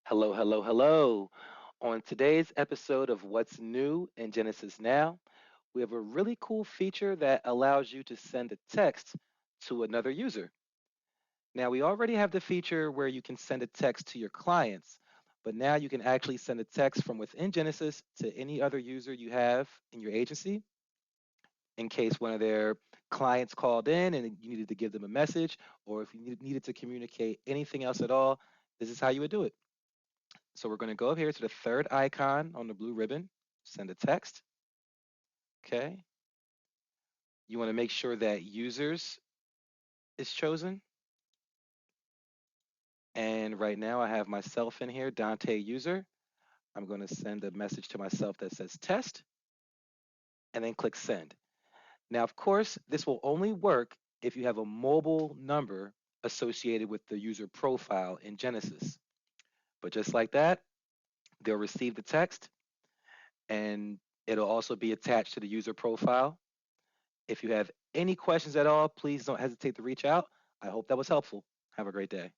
Hello, hello, hello. On today's episode of What's New in Genesis Now, we have a really cool feature that allows you to send a text to another user. Now, we already have the feature where you can send a text to your clients, but now you can actually send a text from within Genesis to any other user you have in your agency in case one of their clients called in and you needed to give them a message, or if you needed to communicate anything else at all, this is how you would do it. So we're going to go up here to the third icon on the blue ribbon, send a text. Okay. You want to make sure that users is chosen. And right now I have myself in here, Dante user. I'm going to send a message to myself that says test and then click send. Now, of course, this will only work if you have a mobile number associated with the user profile in Genesis. But just like that, they'll receive the text and it'll also be attached to the user profile. If you have any questions at all, please don't hesitate to reach out. I hope that was helpful. Have a great day.